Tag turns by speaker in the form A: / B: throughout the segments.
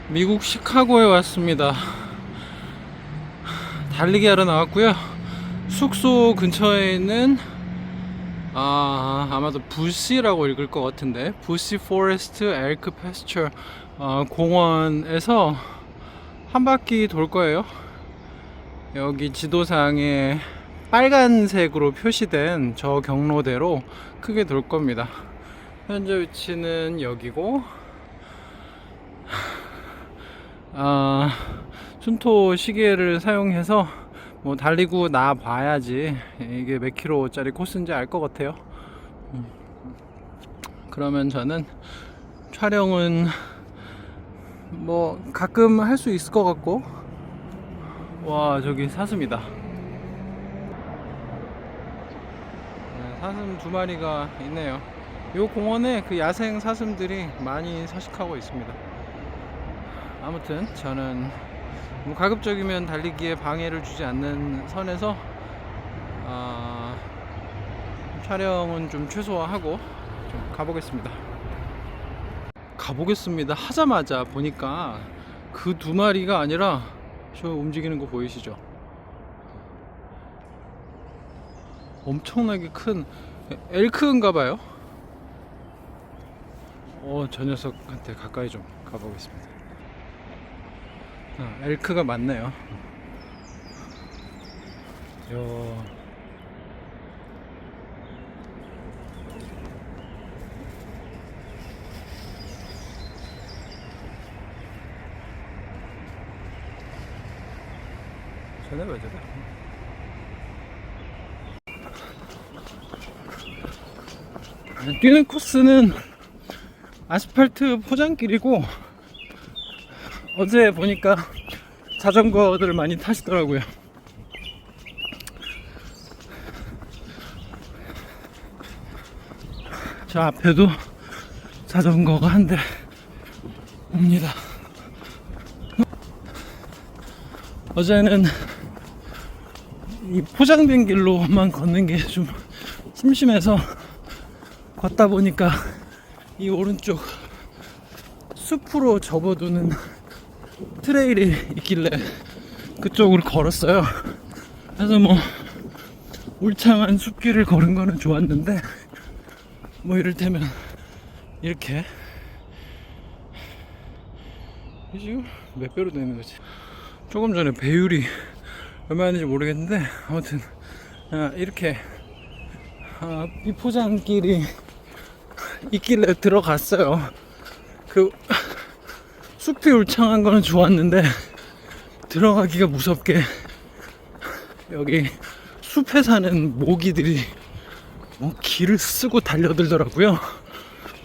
A: 미국 시카고에 왔습니다. 달리기 하러 나왔고요. 숙소 근처에 있는 아마도 부시라고 읽을 것 같은데, 부시 포레스트 엘크 패스처 공원에서 한 바퀴 돌 거예요. 여기 지도상에 빨간색으로 표시된 저 경로대로 크게 돌 겁니다. 현재 위치는 여기고, 순토 시계를 사용해서 뭐 달리고 나 봐야지 이게 몇 킬로짜리 코스인지 알 것 같아요. 그러면 저는 촬영은 뭐 가끔 할 수 있을 것 같고. 와, 저기 사슴이다. 사슴 두 마리가 있네요. 이 공원에 그 야생 사슴들이 많이 서식하고 있습니다. 아무튼 저는 뭐 가급적이면 달리기에 방해를 주지 않는 선에서 촬영은 좀 최소화하고 좀 가보겠습니다 하자마자 보니까 그 두 마리가 아니라 저 움직이는 거 보이시죠? 엄청나게 큰 엘크인가 봐요. 저 녀석한테 가까이 좀 가보겠습니다. 엘크가 맞네요. 쟤네 왜 저래? 뛰는 코스는 아스팔트 포장길이고, 어제 보니까 자전거들을 많이 타시더라고요. 저 앞에도 자전거가 한 대 옵니다. 어제는 이 포장된 길로만 걷는 게 좀 심심해서 걷다 보니까 이 오른쪽 숲으로 접어두는 트레일이 있길래 그쪽으로 걸었어요. 그래서 뭐 울창한 숲길을 걸은 거는 좋았는데, 뭐 이를테면 이렇게 지금 몇 배로 되는 거지? 조금 전에 배율이 얼마였는지 모르겠는데, 아무튼 이렇게 비포장길이 있길래 들어갔어요. 그 숲이 울창한 거는 좋았는데 들어가기가 무섭게 여기 숲에 사는 모기들이 뭐 길을 쓰고 달려들더라고요.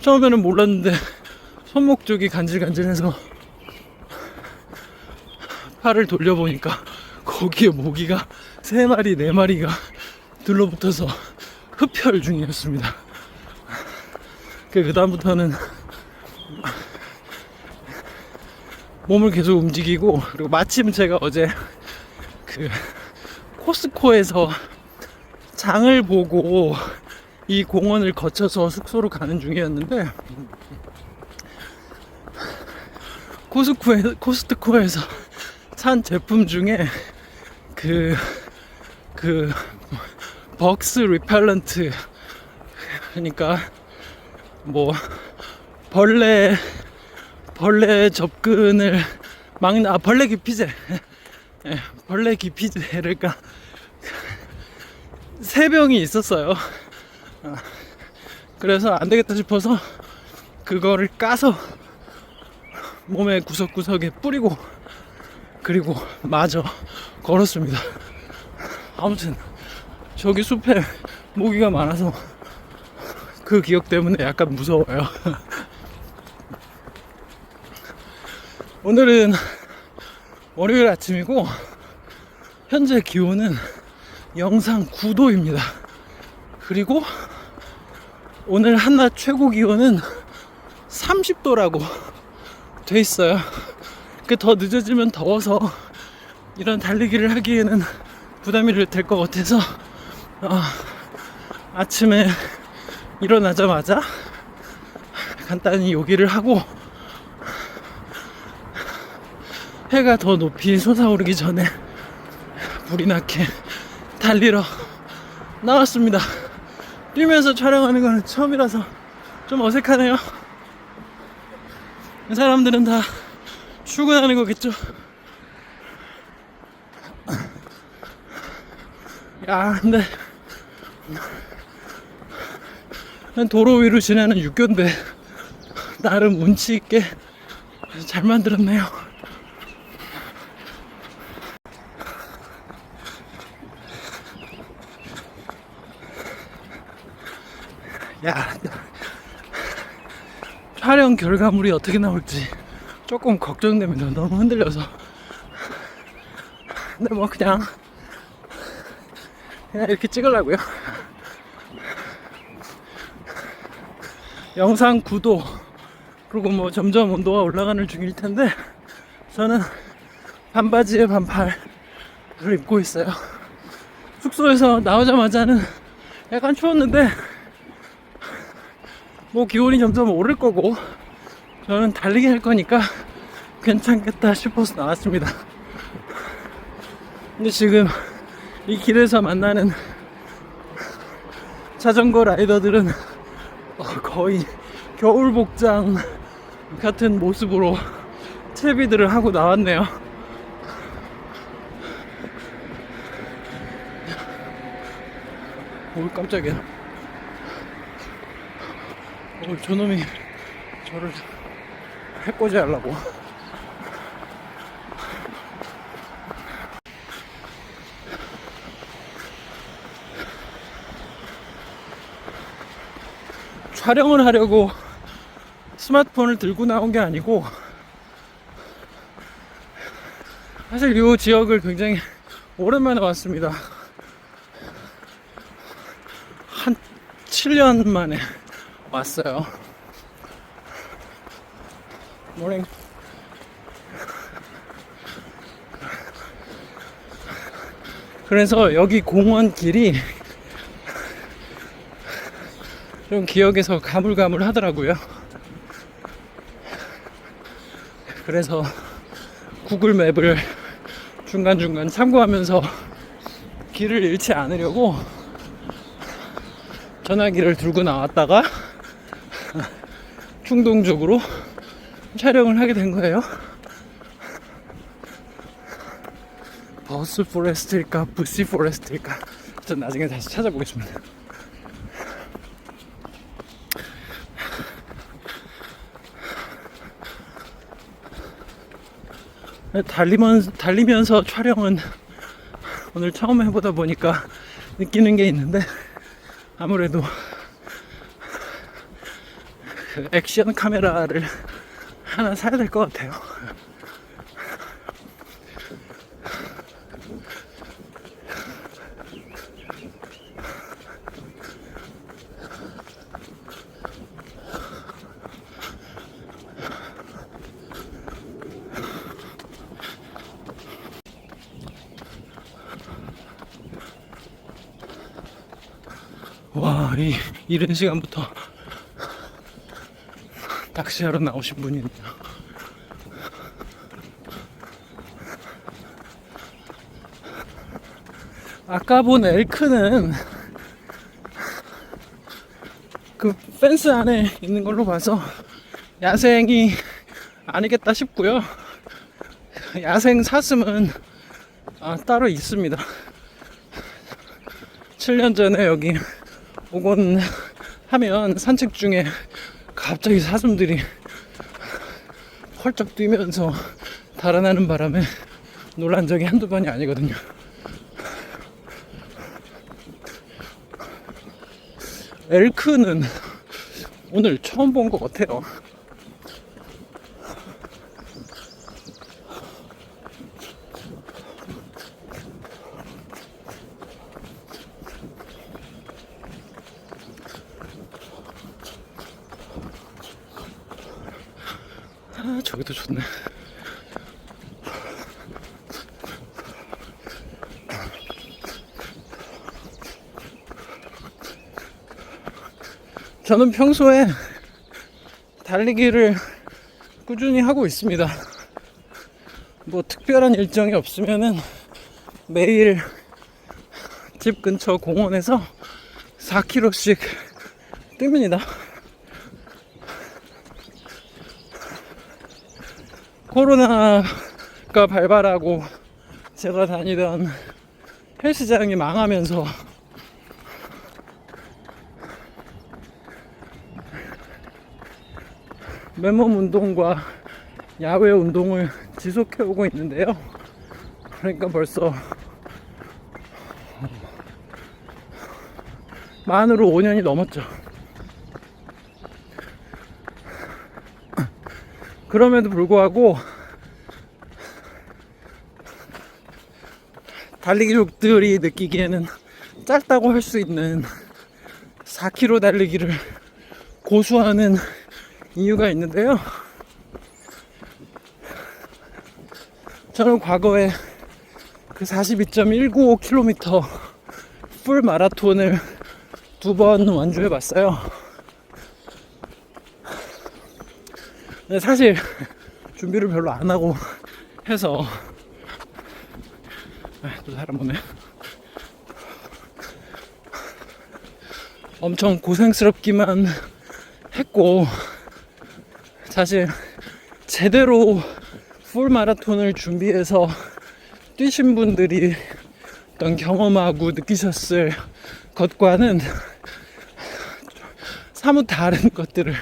A: 처음에는 몰랐는데 손목 쪽이 간질간질해서 팔을 돌려보니까 거기에 모기가 3마리 4마리가 들러붙어서 흡혈 중이었습니다. 그 다음부터는 몸을 계속 움직이고, 그리고 마침 제가 어제 그 코스코에서 장을 보고 이 공원을 거쳐서 숙소로 가는 중이었는데, 코스트코에서 산 제품 중에 그 벅스 리펠런트, 그러니까 뭐 벌레 접근을 막는 벌레 기피제, 벌레 기피제를 3병이 있었어요. 그래서 안 되겠다 싶어서 그거를 까서 몸의 구석구석에 뿌리고, 그리고 마저 걸었습니다. 아무튼 저기 숲에 모기가 많아서 그 기억 때문에 약간 무서워요. 오늘은 월요일 아침이고, 현재 기온은 영상 9도입니다. 그리고 오늘 한낮 최고 기온은 30도라고 돼 있어요. 더 늦어지면 더워서 이런 달리기를 하기에는 부담이 될 것 같아서 아침에 일어나자마자 간단히 요기를 하고 해가 더 높이 솟아오르기 전에 불이 나게 달리러 나왔습니다. 뛰면서 촬영하는 거는 처음이라서 좀 어색하네요. 사람들은 다 출근하는 거겠죠. 야, 근데 도로 위로 지나는 육교인데 나름 운치 있게 잘 만들었네요. 야, 촬영 결과물이 어떻게 나올지 조금 걱정됩니다. 너무 흔들려서. 근데 뭐 그냥 이렇게 찍으려고요. 영상 구도, 그리고 뭐 점점 온도가 올라가는 중일 텐데 저는 반바지에 반팔을 입고 있어요. 숙소에서 나오자마자는 약간 추웠는데 뭐 기온이 점점 오를 거고 저는 달리기 할 거니까 괜찮겠다 싶어서 나왔습니다. 근데 지금 이 길에서 만나는 자전거 라이더들은 거의 겨울 복장 같은 모습으로 채비들을 하고 나왔네요. 오, 깜짝이야. 저놈이 저를 해코지 하려고. 촬영을 하려고 스마트폰을 들고 나온 게 아니고 사실 이 지역을 굉장히 오랜만에 왔습니다. 한 7년 만에 왔어요. 모닝. 그래서 여기 공원 길이 좀 기억에서 가물가물 하더라고요. 그래서 구글 맵을 중간중간 참고하면서 길을 잃지 않으려고 전화기를 들고 나왔다가 충동적으로 촬영을 하게 된 거예요. 버스 포레스트일까 부시 포레스트일까 전 나중에 다시 찾아보겠습니다. 달리면서 촬영은 오늘 처음 해보다 보니까 느끼는 게 있는데 아무래도 그 액션 카메라를 하나 사야 될 것 같아요. 와, 이른 시간부터 낚시하러 나오신 분이 있네요. 아까 본 엘크는 그 펜스 안에 있는 걸로 봐서 야생이 아니겠다 싶고요. 야생 사슴은 따로 있습니다. 7년 전에 여기 오곤 하면 산책 중에 갑자기 사슴들이 펄쩍 뛰면서 달아나는 바람에 놀란 적이 한두 번이 아니거든요. 엘크는 오늘 처음 본 것 같아요. 저기도 좋네. 저는 평소에 달리기를 꾸준히 하고 있습니다. 뭐 특별한 일정이 없으면은 매일 집 근처 공원에서 4km씩 뜁니다. 코로나가 발발하고 제가 다니던 헬스장이 망하면서 맨몸 운동과 야외 운동을 지속해 오고 있는데요. 그러니까 벌써 만으로 5년이 넘었죠. 그럼에도 불구하고 달리기족들이 느끼기에는 짧다고 할 수 있는 4km 달리기를 고수하는 이유가 있는데요. 저는 과거에 그 42.195km 풀 마라톤을 2번 완주해 봤어요. 근데 사실 준비를 별로 안 하고 해서 또 사람 오네. 엄청 고생스럽기만 했고, 사실 제대로 풀 마라톤을 준비해서 뛰신 분들이 어떤 경험하고 느끼셨을 것과는 사뭇 다른 것들을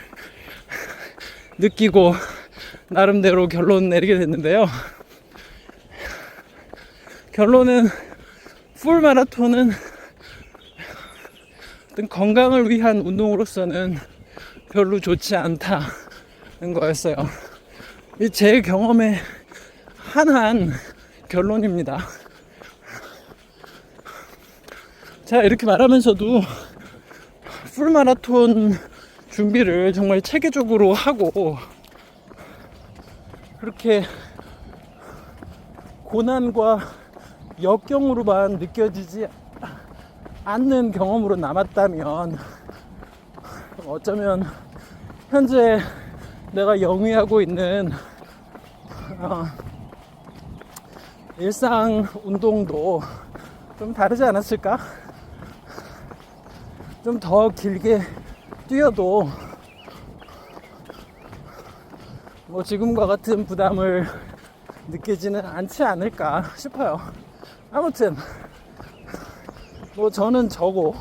A: 느끼고 나름대로 결론 내리게 됐는데요. 결론은 풀 마라톤은 어떤 건강을 위한 운동으로서는 별로 좋지 않다는 거였어요. 제 경험에 한한 결론입니다. 자, 이렇게 말하면서도 풀 마라톤 준비를 정말 체계적으로 하고 그렇게 고난과 역경으로만 느껴지지 않는 경험으로 남았다면 어쩌면 현재 내가 영위하고 있는 일상 운동도 좀 다르지 않았을까? 좀 더 길게 뛰어도 뭐 지금과 같은 부담을 느끼지는 않지 않을까 싶어요. 아무튼 뭐 저는 저고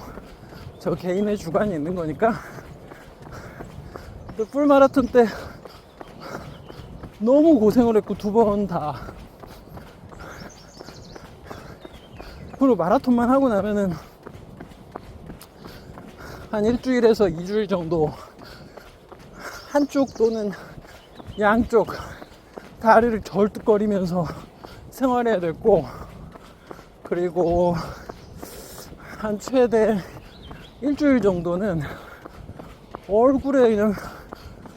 A: 저 개인의 주관이 있는 거니까. 풀마라톤 때 너무 고생을 했고 2번 다. 그리고 마라톤만 하고 나면은 한 일주일에서 2주일 정도 한쪽 또는 양쪽 다리를 절뚝거리면서 생활해야 됐고, 그리고 한 최대 일주일 정도는 얼굴에 그냥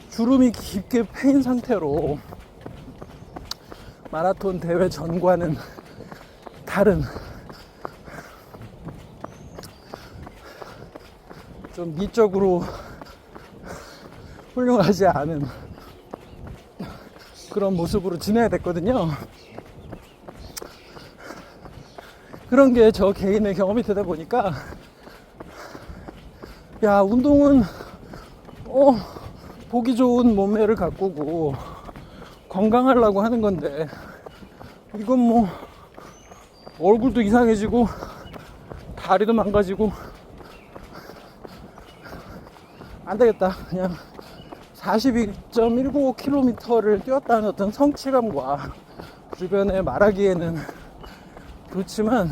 A: 주름이 깊게 패인 상태로 마라톤 대회 전과는 다른 좀 미적으로 훌륭하지 않은 그런 모습으로 지내야 됐거든요. 그런 게 저 개인의 경험이 되다 보니까 야, 운동은 보기 좋은 몸매를 가꾸고 건강하려고 하는 건데 이건 뭐 얼굴도 이상해지고 다리도 망가지고 안 되겠다. 그냥 42.195km를 뛰었다는 어떤 성취감과 주변에 말하기에는 그렇지만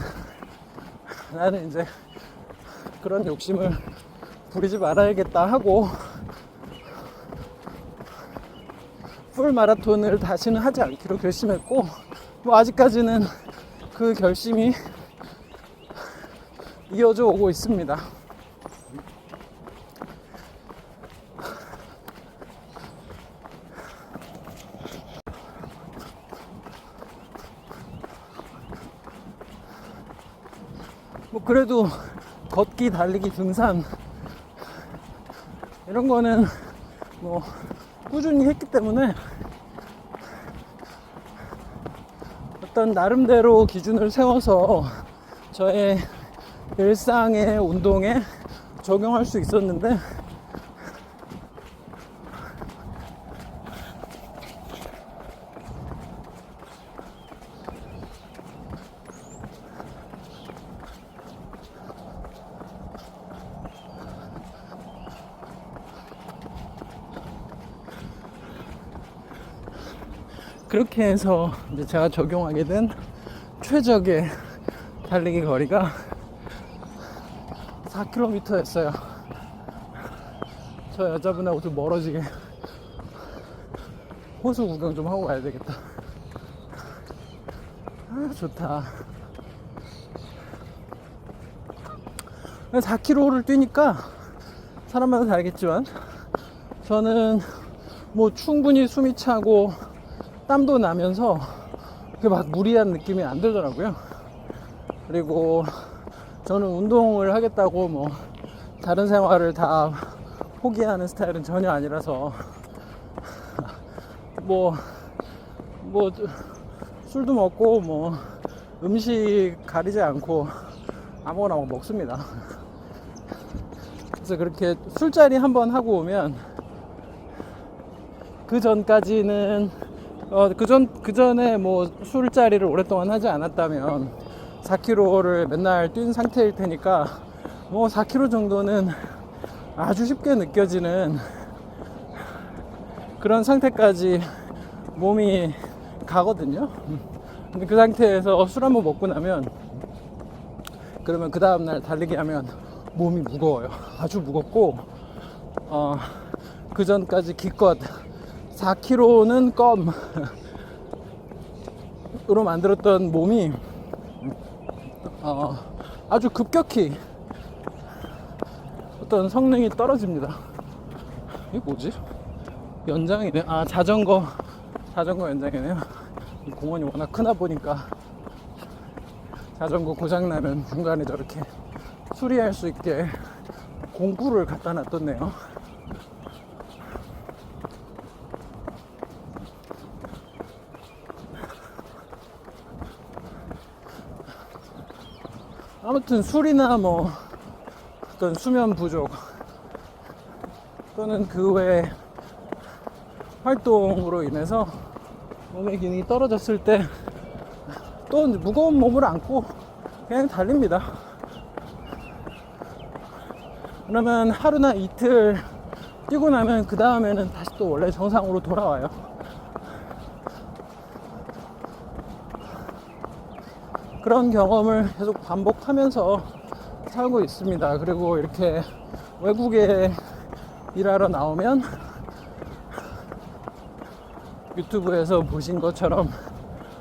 A: 나는 이제 그런 욕심을 부리지 말아야겠다 하고 풀 마라톤을 다시는 하지 않기로 결심했고, 뭐 아직까지는 그 결심이 이어져 오고 있습니다. 뭐 그래도 걷기, 달리기, 등산 이런 거는 뭐 꾸준히 했기 때문에 어떤 나름대로 기준을 세워서 저의 일상의 운동에 적용할 수 있었는데, 그렇게 해서 이제 제가 적용하게 된 최적의 달리기 거리가 4km였어요. 저 여자분하고 좀 멀어지게 호수 구경 좀 하고 가야 되겠다. 아, 좋다. 4km를 뛰니까 사람마다 다르겠지만 저는 뭐 충분히 숨이 차고 땀도 나면서 막 무리한 느낌이 안 들더라고요. 그리고 저는 운동을 하겠다고 뭐 다른 생활을 다 포기하는 스타일은 전혀 아니라서 뭐 술도 먹고 뭐 음식 가리지 않고 아무거나 먹습니다. 그래서 그렇게 술자리 한번 하고 오면 그 전까지는 그 전에 뭐 술자리를 오랫동안 하지 않았다면 4km를 맨날 뛴 상태일 테니까 뭐 4km 정도는 아주 쉽게 느껴지는 그런 상태까지 몸이 가거든요. 근데 그 상태에서 술 한번 먹고 나면, 그러면 그 다음날 달리기 하면 몸이 무거워요. 아주 무겁고, 그 전까지 기껏 4km는 껌으로 만들었던 몸이 아주 급격히 어떤 성능이 떨어집니다. 이게 뭐지? 연장이네. 아, 자전거 연장이네요. 이 공원이 워낙 크다 보니까 자전거 고장나면 중간에 저렇게 수리할 수 있게 공구를 갖다 놨었네요. 아무튼 술이나 뭐 어떤 수면 부족 또는 그 외 활동으로 인해서 몸의 기능이 떨어졌을 때 또 무거운 몸을 안고 그냥 달립니다. 그러면 하루나 이틀 뛰고 나면 그 다음에는 다시 또 원래 정상으로 돌아와요. 그런 경험을 계속 반복하면서 살고 있습니다. 그리고 이렇게 외국에 일하러 나오면 유튜브에서 보신 것처럼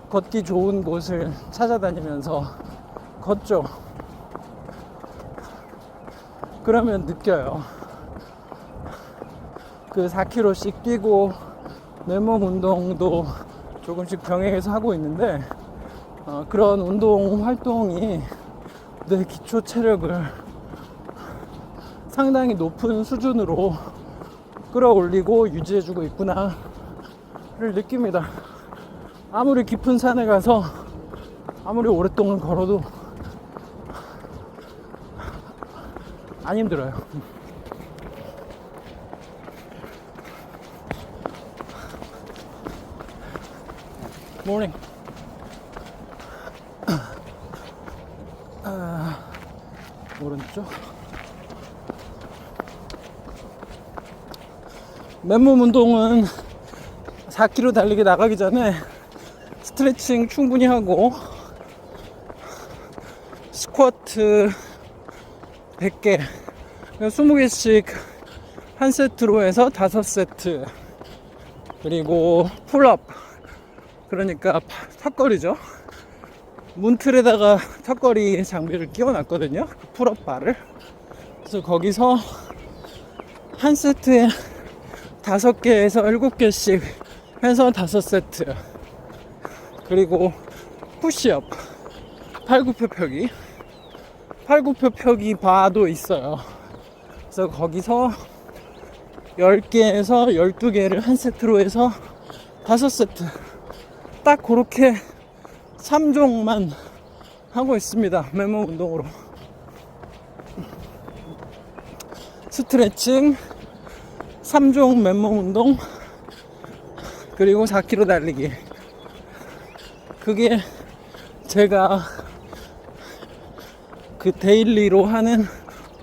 A: 걷기 좋은 곳을 찾아다니면서 걷죠. 그러면 느껴요. 그 4km씩 뛰고 맨몸 운동도 조금씩 병행해서 하고 있는데, 그런 운동 활동이 내 기초 체력을 상당히 높은 수준으로 끌어올리고 유지해주고 있구나를 느낍니다. 아무리 깊은 산에 가서 아무리 오랫동안 걸어도 안 힘들어요. 모닝. 오른쪽. 맨몸 운동은 4km 달리기 나가기 전에 스트레칭 충분히 하고 스쿼트 100개 20개씩 한 세트로 해서 5세트, 그리고 풀업, 그러니까 턱걸이죠. 문틀에다가 턱걸이 장비를 끼워놨거든요. 풀업 바를. 그래서 거기서 한 세트에 5개에서 7개씩 해서 5세트, 그리고 푸시업, 팔굽혀 펴기 바도 있어요. 그래서 거기서 10개에서 12개를 한 세트로 해서 5세트, 딱 그렇게 3종만 하고 있습니다. 맨몸 운동으로. 스트레칭, 3종 맨몸 운동, 그리고 4km 달리기. 그게 제가 그 데일리로 하는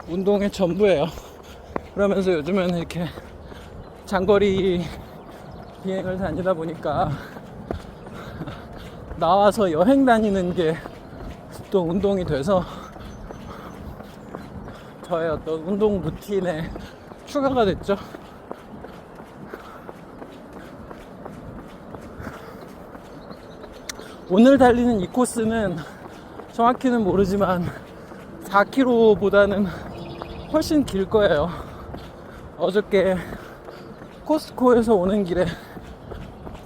A: 운동의 전부예요. 그러면서 요즘은 이렇게 장거리 비행을 다니다 보니까 나와서 여행 다니는 게 또 운동이 돼서 저의 어떤 운동 루틴에 추가가 됐죠. 오늘 달리는 이 코스는 정확히는 모르지만 4km보다는 훨씬 길 거예요. 어저께 코스트코에서 오는 길에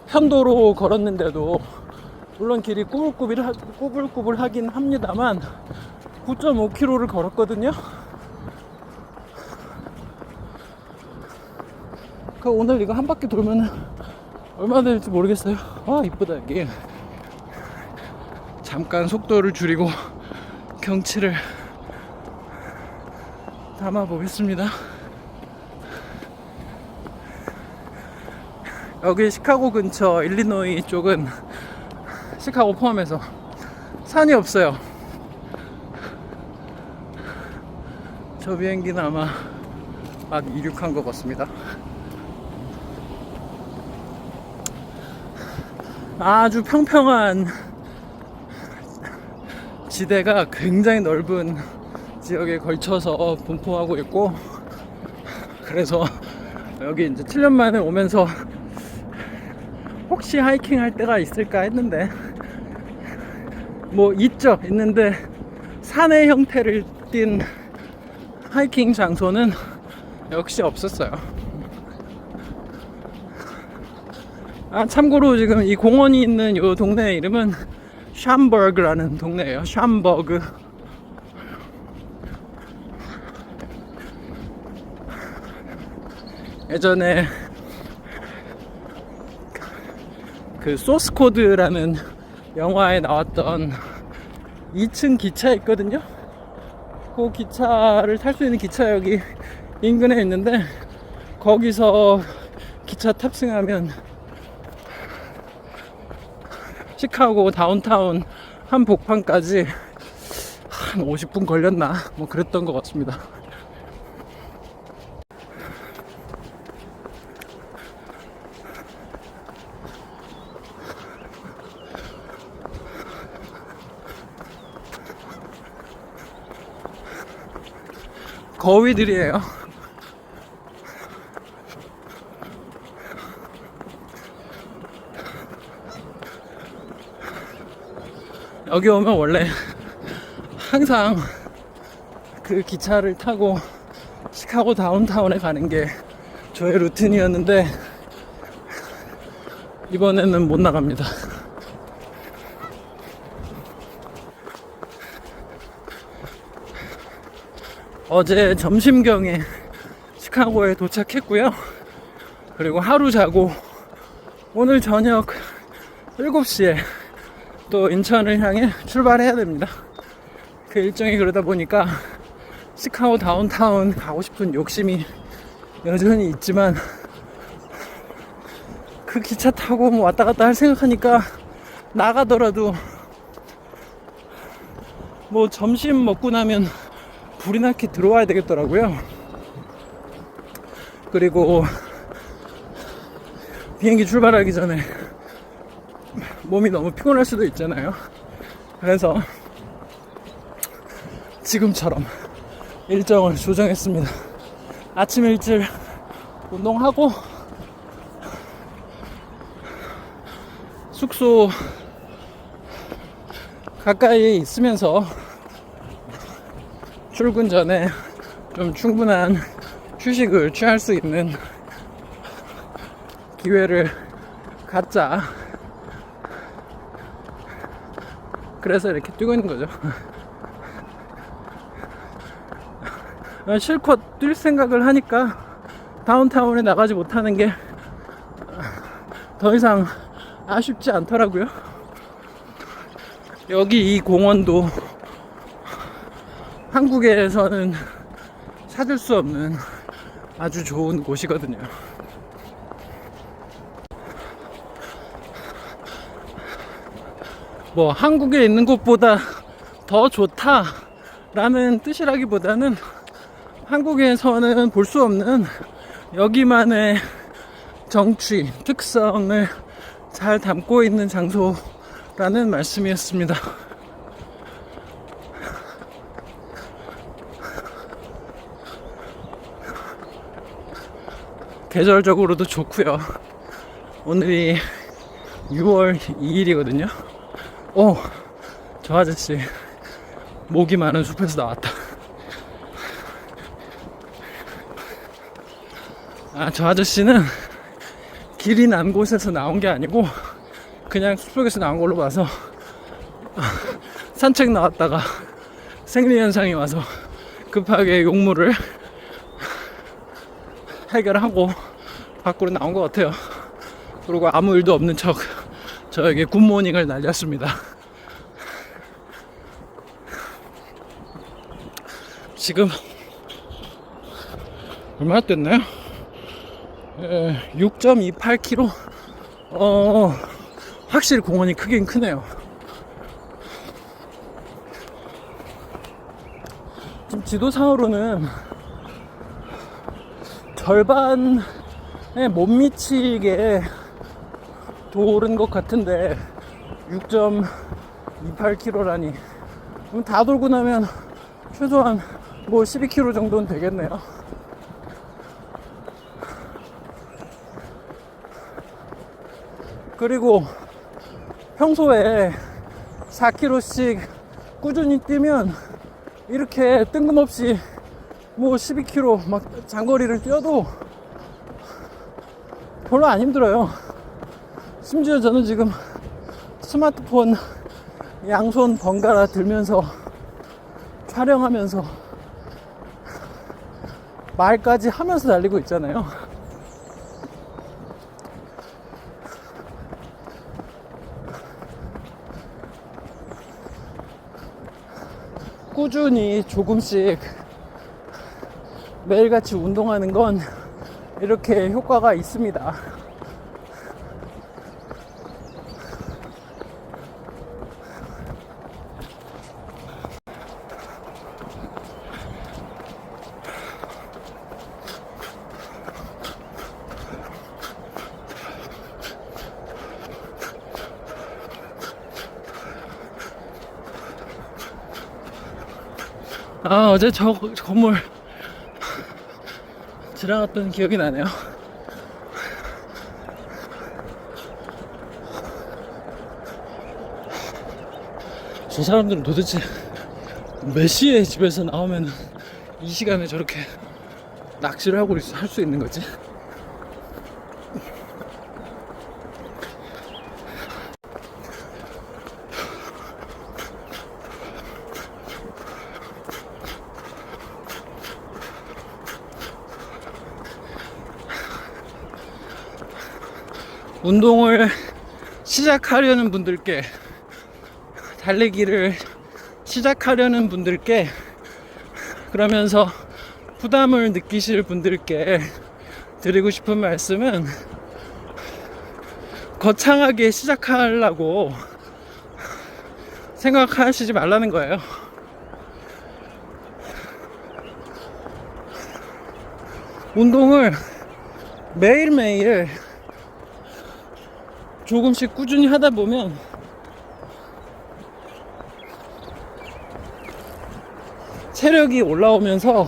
A: 편도로 걸었는데도 물론 길이 꾸불꾸불하긴 합니다만 9.5km를 걸었거든요. 그 오늘 이거 한 바퀴 돌면 얼마나 될지 모르겠어요. 아 이쁘다 여기. 잠깐 속도를 줄이고 경치를 담아 보겠습니다. 여기 시카고 근처 일리노이 쪽은 시카고 포함해서 산이 없어요. 저 비행기는 아마 막 이륙한 것 같습니다. 아주 평평한 지대가 굉장히 넓은 지역에 걸쳐서 분포하고 있고, 그래서 여기 이제 7년 만에 오면서 혹시 하이킹 할 때가 있을까 했는데 뭐 있는데 산의 형태를 띤 하이킹 장소는 역시 없었어요. 아 참고로 지금 이 공원이 있는 이 동네 이름은 샴버그라는 동네예요. 샴버그. 예전에 그 소스코드라는 영화에 나왔던 2층 기차 있거든요. 그 기차를 탈 수 있는 기차역이 인근에 있는데 거기서 기차 탑승하면 시카고 다운타운 한복판까지 한 50분 걸렸나 뭐 그랬던 것 같습니다. 거위들이에요. 여기 오면 원래 항상 그 기차를 타고 시카고 다운타운에 가는 게 저의 루틴이었는데 이번에는 못 나갑니다. 어제 점심경에 시카고에 도착했고요. 그리고 하루 자고 오늘 저녁 7시에 또 인천을 향해 출발해야 됩니다. 그 일정이 그러다 보니까 시카고 다운타운 가고 싶은 욕심이 여전히 있지만 그 기차 타고 뭐 왔다 갔다 할 생각하니까 나가더라도 뭐 점심 먹고 나면 불이 나게 들어와야 되겠더라고요. 그리고 비행기 출발하기 전에 몸이 너무 피곤할 수도 있잖아요. 그래서 지금처럼 일정을 조정했습니다. 아침 일찍 운동하고 숙소 가까이에 있으면서 출근 전에 좀 충분한 휴식을 취할 수 있는 기회를 갖자. 그래서 이렇게 뛰고 있는 거죠. 실컷 뛸 생각을 하니까 다운타운에 나가지 못하는 게 더 이상 아쉽지 않더라고요. 여기 이 공원도 한국에서는 찾을 수 없는 아주 좋은 곳이거든요. 뭐 한국에 있는 곳보다 더 좋다라는 뜻이라기보다는 한국에서는 볼 수 없는 여기만의 정취, 특성을 잘 담고 있는 장소라는 말씀이었습니다. 계절적으로도 좋고요. 오늘이 6월 2일이거든요. 저 아저씨 모기 많은 숲에서 나왔다. 저 아저씨는 길이 난 곳에서 나온 게 아니고 그냥 숲속에서 나온 걸로 봐서 산책 나왔다가 생리현상이 와서 급하게 용무를 해결하고 밖으로 나온 것 같아요. 그리고 아무 일도 없는 척 저에게 굿모닝을 날렸습니다. 지금 얼마나 됐나요? 6.28km. 확실히 공원이 크긴 크네요. 지금 지도상으로는 절반에 못 미치게 도는 것 같은데 6.28km라니 그럼 다 돌고 나면 최소한 뭐 12km 정도는 되겠네요. 그리고 평소에 4km씩 꾸준히 뛰면 이렇게 뜬금없이 뭐 12km 막 장거리를 뛰어도 별로 안 힘들어요. 심지어 저는 지금 스마트폰 양손 번갈아 들면서 촬영하면서 말까지 하면서 달리고 있잖아요. 꾸준히 조금씩 매일같이 운동하는 건 이렇게 효과가 있습니다. 어제 저 건물 지나갔던 기억이 나네요. 저 사람들은 도대체 몇 시에 집에서 나오면 이 시간에 저렇게 낚시를 하고 할 수 있는 거지? 운동을 시작하려는 분들께, 달리기를 시작하려는 분들께, 그러면서 부담을 느끼실 분들께 드리고 싶은 말씀은 거창하게 시작하려고 생각하시지 말라는 거예요. 운동을 매일매일 조금씩 꾸준히 하다 보면 체력이 올라오면서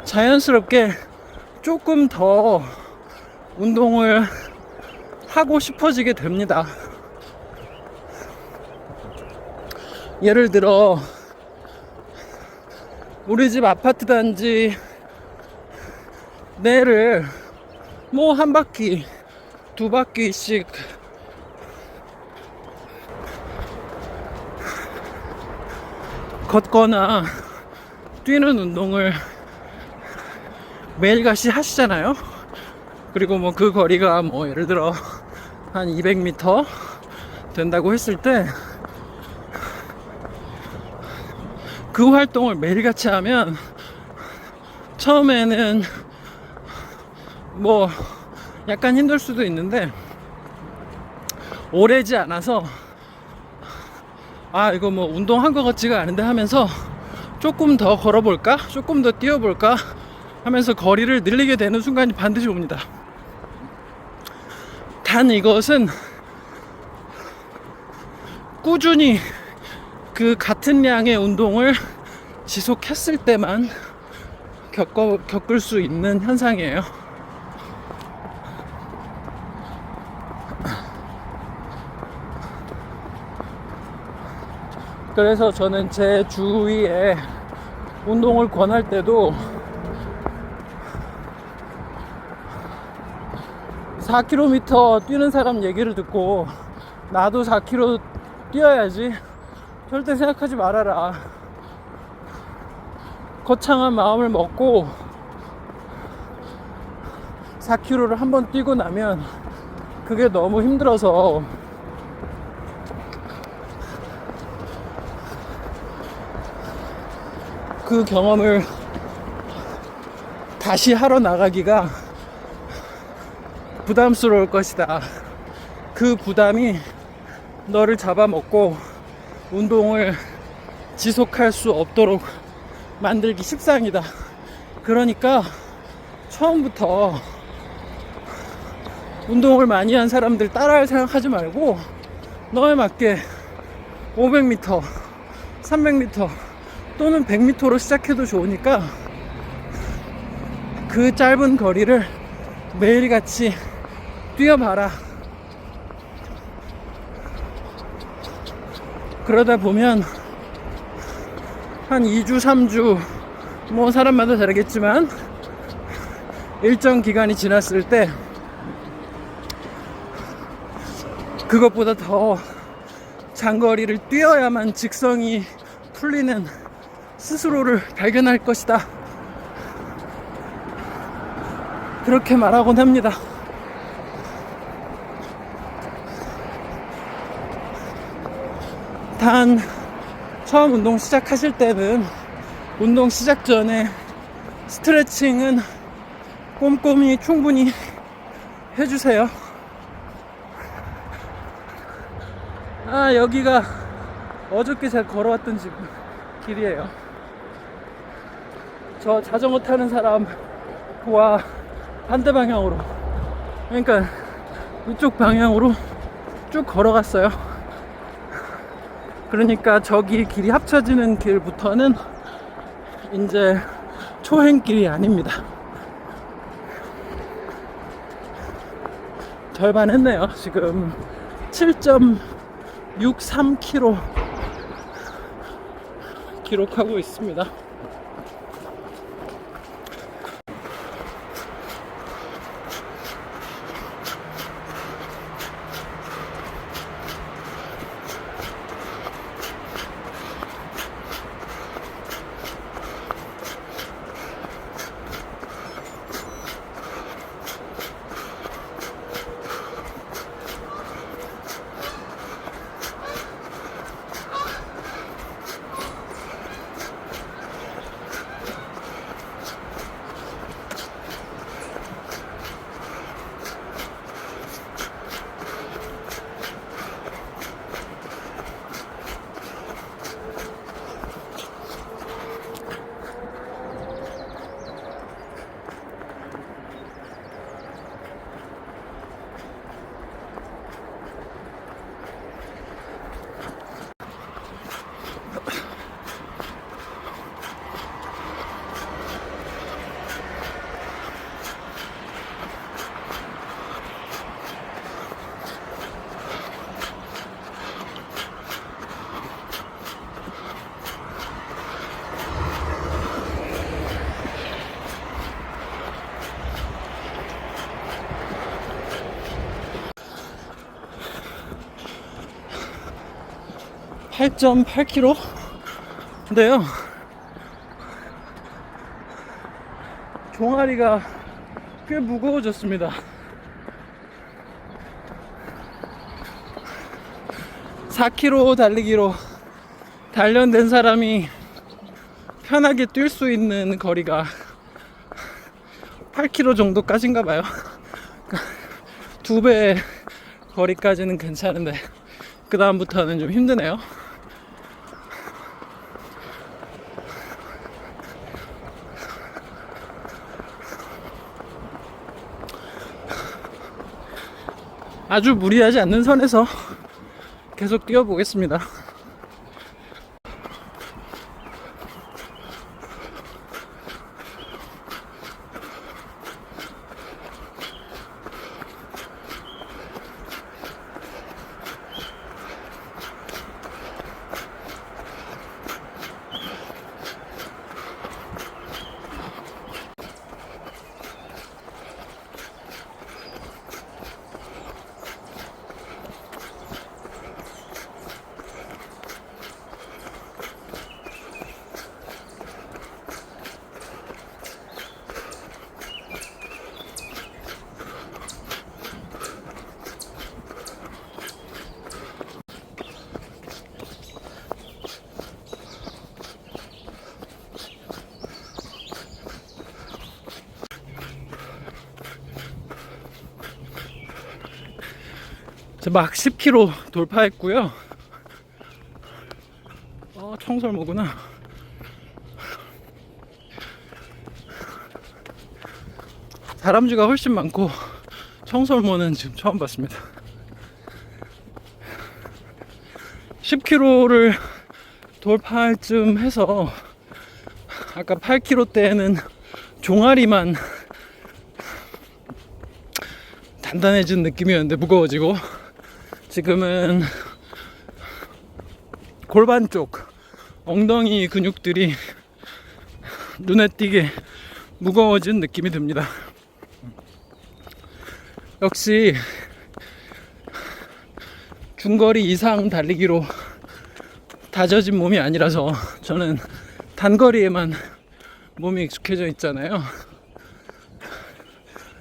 A: 자연스럽게 조금 더 운동을 하고 싶어지게 됩니다. 예를 들어 우리 집 아파트 단지 내를 뭐 한 바퀴 두 바퀴씩 걷거나 뛰는 운동을 매일같이 하시잖아요. 그리고 뭐 그 거리가 뭐 예를 들어 한 200m, 된다고 했을 때 그 활동을 매일같이 하면 처음에는 뭐 약간 힘들 수도 있는데 오래지 않아서 아 이거 뭐 운동한 것 같지가 않은데 하면서 조금 더 걸어볼까? 조금 더 뛰어볼까? 하면서 거리를 늘리게 되는 순간이 반드시 옵니다. 단 이것은 꾸준히 그 같은 양의 운동을 지속했을 때만 겪을 수 있는 현상이에요. 그래서 저는 제 주위에 운동을 권할 때도 4km 뛰는 사람 얘기를 듣고 나도 4km 뛰어야지 절대 생각하지 말아라. 거창한 마음을 먹고 4km를 한번 뛰고 나면 그게 너무 힘들어서 그 경험을 다시 하러 나가기가 부담스러울 것이다. 그 부담이 너를 잡아먹고 운동을 지속할 수 없도록 만들기 십상이다. 그러니까 처음부터 운동을 많이 한 사람들 따라할 생각하지 말고 너에 맞게 500m, 300m 또는 100m로 시작해도 좋으니까 그 짧은 거리를 매일같이 뛰어봐라. 그러다 보면 한 2주, 3주 뭐 사람마다 다르겠지만 일정 기간이 지났을 때 그것보다 더 장거리를 뛰어야만 직성이 풀리는 스스로를 발견할 것이다. 그렇게 말하곤 합니다. 단 처음 운동 시작하실 때는 운동 시작 전에 스트레칭은 꼼꼼히 충분히 해주세요. 아, 여기가 어저께 제가 걸어왔던 길이에요. 저 자전거 타는 사람과 반대 방향으로, 그러니까 이쪽 방향으로 쭉 걸어갔어요. 그러니까 저기 길이 합쳐지는 길부터는 이제 초행길이 아닙니다. 절반 했네요. 지금 7.63km 기록하고 있습니다. (8.8km)인데요. 종아리가 꽤 무거워졌습니다. 4km 달리기로 단련된 사람이 편하게 뛸 수 있는 거리가 8km 정도까지인가 봐요. 2배 거리까지는 괜찮은데 그 다음부터는 좀 힘드네요. 아주 무리하지 않는 선에서 계속 뛰어보겠습니다. 막 10km 돌파했고요. 청설모구나. 다람쥐가 훨씬 많고 청설모는 지금 처음 봤습니다. 10km를 돌파할 쯤 해서 아까 8km 때는 종아리만 단단해진 느낌이었는데 무거워지고, 지금은 골반 쪽 엉덩이 근육들이 눈에 띄게 무거워진 느낌이 듭니다. 역시 중거리 이상 달리기로 다져진 몸이 아니라서 저는 단거리에만 몸이 익숙해져 있잖아요.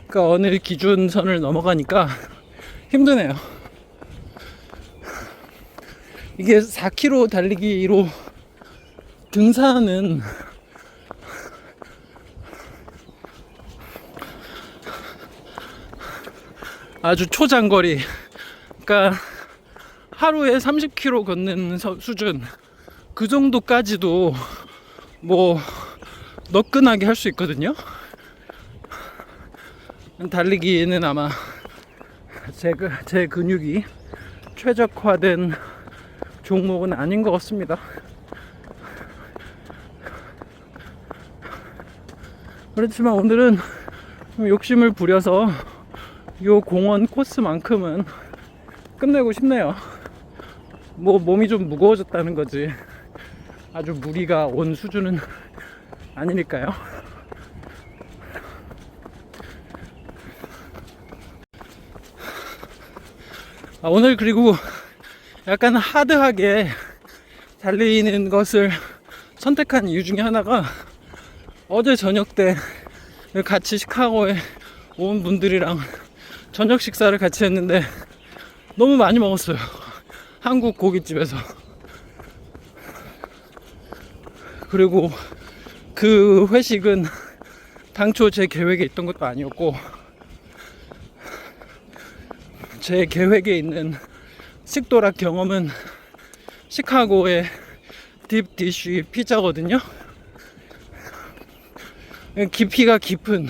A: 그러니까 어느 기준선을 넘어가니까 힘드네요. 이게 4km 달리기로 등산은 아주 초장거리, 그러니까 하루에 30km 걷는 수준, 그 정도까지도 뭐 너끈하게 할 수 있거든요. 달리기는 아마 제 근육이 최적화된 종목은 아닌 것 같습니다. 그렇지만 오늘은 욕심을 부려서 요 공원 코스만큼은 끝내고 싶네요. 뭐 몸이 좀 무거워졌다는 거지 아주 무리가 온 수준은 아니니까요. 오늘 그리고 약간 하드하게 달리는 것을 선택한 이유 중에 하나가, 어제 저녁 때 같이 시카고에 온 분들이랑 저녁 식사를 같이 했는데 너무 많이 먹었어요. 한국 고깃집에서. 그리고 그 회식은 당초 제 계획에 있던 것도 아니었고, 제 계획에 있는 식도락 경험은 시카고의 딥디쉬 피자거든요. 깊이가 깊은,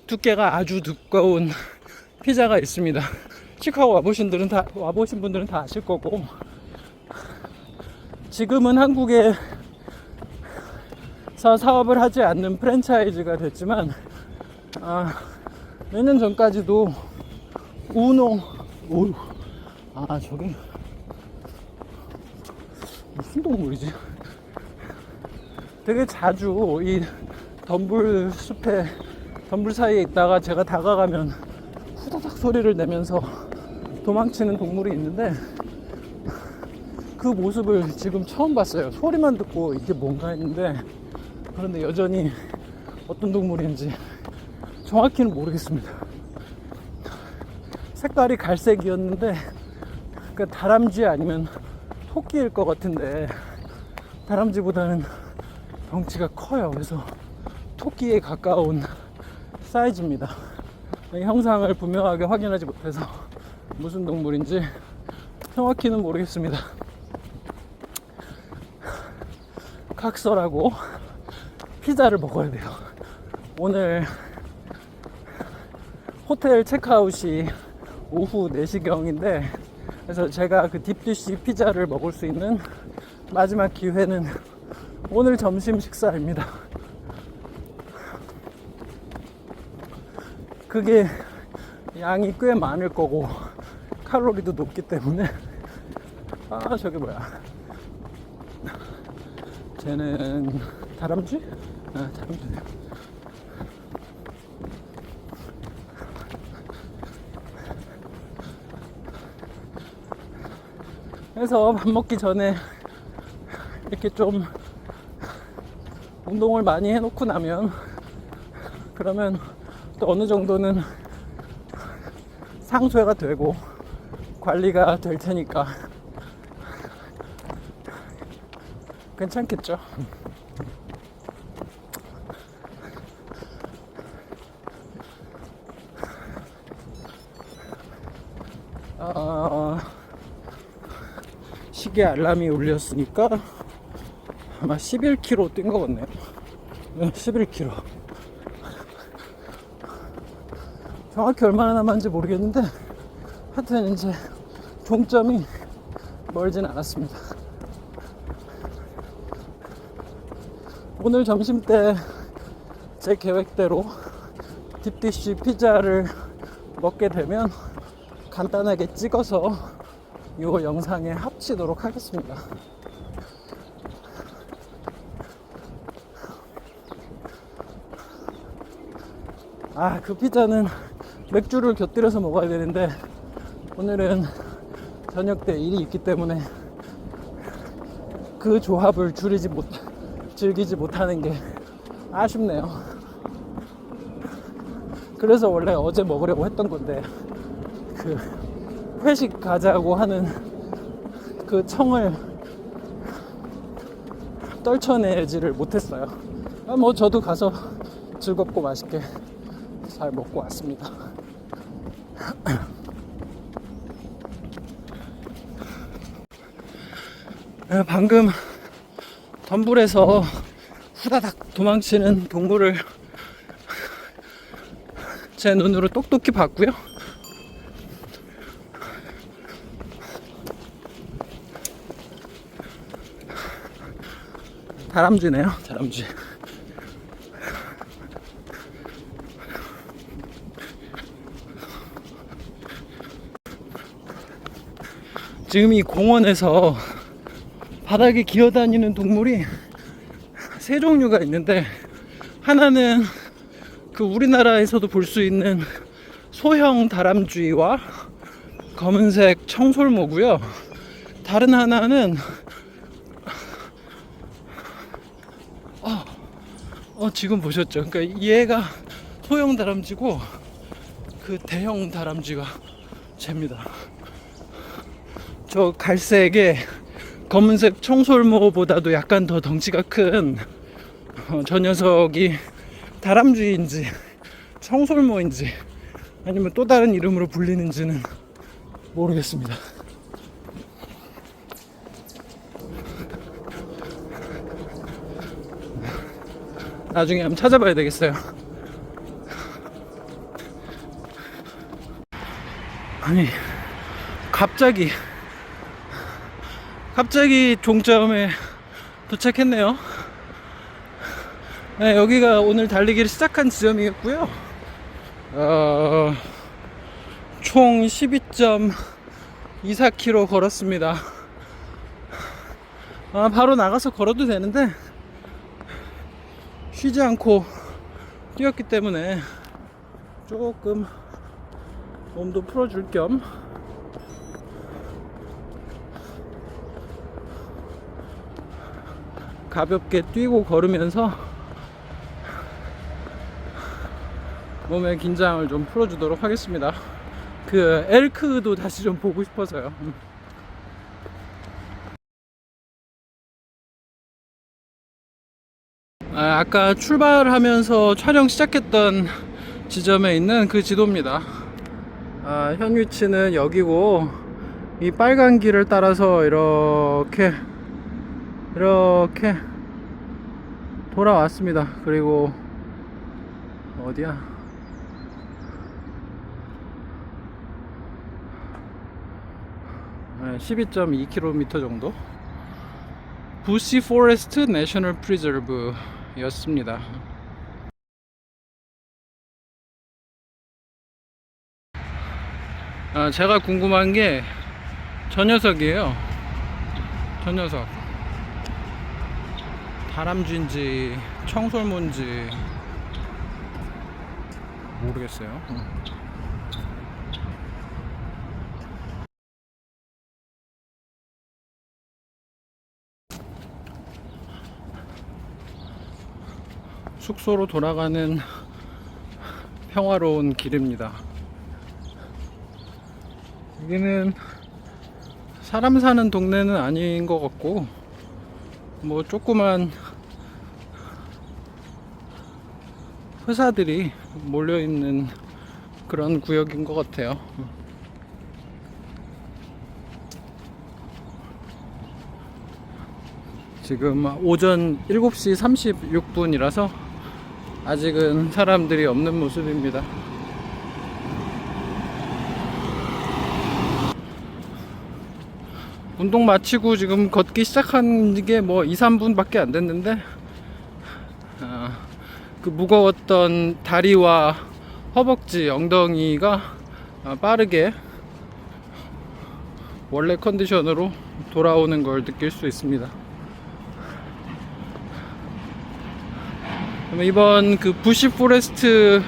A: 두께가 아주 두꺼운 피자가 있습니다. 시카고 와보신 분들은 다 아실 거고, 지금은 한국에서 사업을 하지 않는 프랜차이즈가 됐지만, 몇 년 전까지도 저게 무슨 동물이지? 되게 자주 이 덤불 사이에 있다가 제가 다가가면 후다닥 소리를 내면서 도망치는 동물이 있는데, 그 모습을 지금 처음 봤어요. 소리만 듣고 이게 뭔가 했는데, 그런데 여전히 어떤 동물인지 정확히는 모르겠습니다. 색깔이 갈색이었는데, 그러니까 다람쥐 아니면 토끼일 것 같은데 다람쥐보다는 덩치가 커요. 그래서 토끼에 가까운 사이즈입니다. 형상을 분명하게 확인하지 못해서 무슨 동물인지 정확히는 모르겠습니다. 각설하고 피자를 먹어야 돼요. 오늘 호텔 체크아웃이 오후 4시경인데, 그래서 제가 그 딥디쉬 피자를 먹을 수 있는 마지막 기회는 오늘 점심 식사입니다. 그게 양이 꽤 많을 거고 칼로리도 높기 때문에. 아, 저게 뭐야, 쟤는 다람쥐? 아, 다람쥐네. 그래서 밥 먹기 전에 이렇게 좀 운동을 많이 해놓고 나면, 그러면 또 어느 정도는 상쇄가 되고 관리가 될 테니까 괜찮겠죠. 시계 알람이 울렸으니까 아마 11km 뛴 것 같네요. 11km. 정확히 얼마나 남았는지 모르겠는데 하여튼 이제 종점이 멀진 않았습니다. 오늘 점심 때 제 계획대로 딥디쉬 피자를 먹게 되면 간단하게 찍어서 이 영상에 합치도록 하겠습니다. 아, 그 피자는 맥주를 곁들여서 먹어야 되는데 오늘은 저녁 때 일이 있기 때문에 그 조합을 즐기지 못하는 게 아쉽네요. 그래서 원래 어제 먹으려고 했던 건데 그 회식 가자고 하는 그 청을 떨쳐내지를 못했어요. 뭐 저도 가서 즐겁고 맛있게 잘 먹고 왔습니다. 방금 덤불에서 후다닥 도망치는 동물을 제 눈으로 똑똑히 봤고요. 다람쥐네요, 다람쥐. 지금 이 공원에서 바닥에 기어다니는 동물이 세 종류가 있는데, 하나는 그 우리나라에서도 볼 수 있는 소형 다람쥐와 검은색 청솔모고요. 다른 하나는 지금 보셨죠? 그러니까 얘가 소형 다람쥐고 그 대형 다람쥐가 쟤입니다. 저 갈색의 검은색 청솔모보다도 약간 더 덩치가 큰 저 녀석이 다람쥐인지 청솔모인지 아니면 또 다른 이름으로 불리는지는 모르겠습니다. 나중에 한번 찾아봐야 되겠어요. 아니, 갑자기 종점에 도착했네요. 네, 여기가 오늘 달리기를 시작한 지점이겠고요. 총 12.24km 걸었습니다. 바로 나가서 걸어도 되는데 쉬지 않고 뛰었기 때문에 조금 몸도 풀어줄 겸 가볍게 뛰고 걸으면서 몸의 긴장을 좀 풀어주도록 하겠습니다. 그 엘크도 다시 좀 보고 싶어서요. 아까 출발하면서 촬영 시작했던 지점에 있는 그 지도입니다. 현 위치는 여기고, 이 빨간 길을 따라서 이렇게 돌아왔습니다. 그리고 어디야? 네, 12.2km 정도? 부시 포레스트 내셔널 프리저브 였습니다. 제가 궁금한 게 저 녀석이에요. 저 녀석. 다람쥐인지 청설모인지 모르겠어요. 숙소로 돌아가는 평화로운 길입니다. 여기는 사람 사는 동네는 아닌 것 같고, 뭐 조그만 회사들이 몰려있는 그런 구역인 것 같아요. 지금 오전 7시 36분이라서 아직은 사람들이 없는 모습입니다. 운동 마치고 지금 걷기 시작한 게 뭐 2~3분 밖에 안 됐는데, 그 무거웠던 다리와 허벅지, 엉덩이가 빠르게 원래 컨디션으로 돌아오는 걸 느낄 수 있습니다. 이번 그 부시 포레스트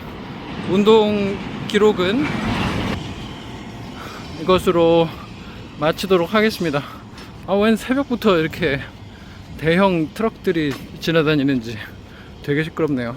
A: 운동 기록은 이것으로 마치도록 하겠습니다. 웬 새벽부터 이렇게 대형 트럭들이 지나다니는지 되게 시끄럽네요.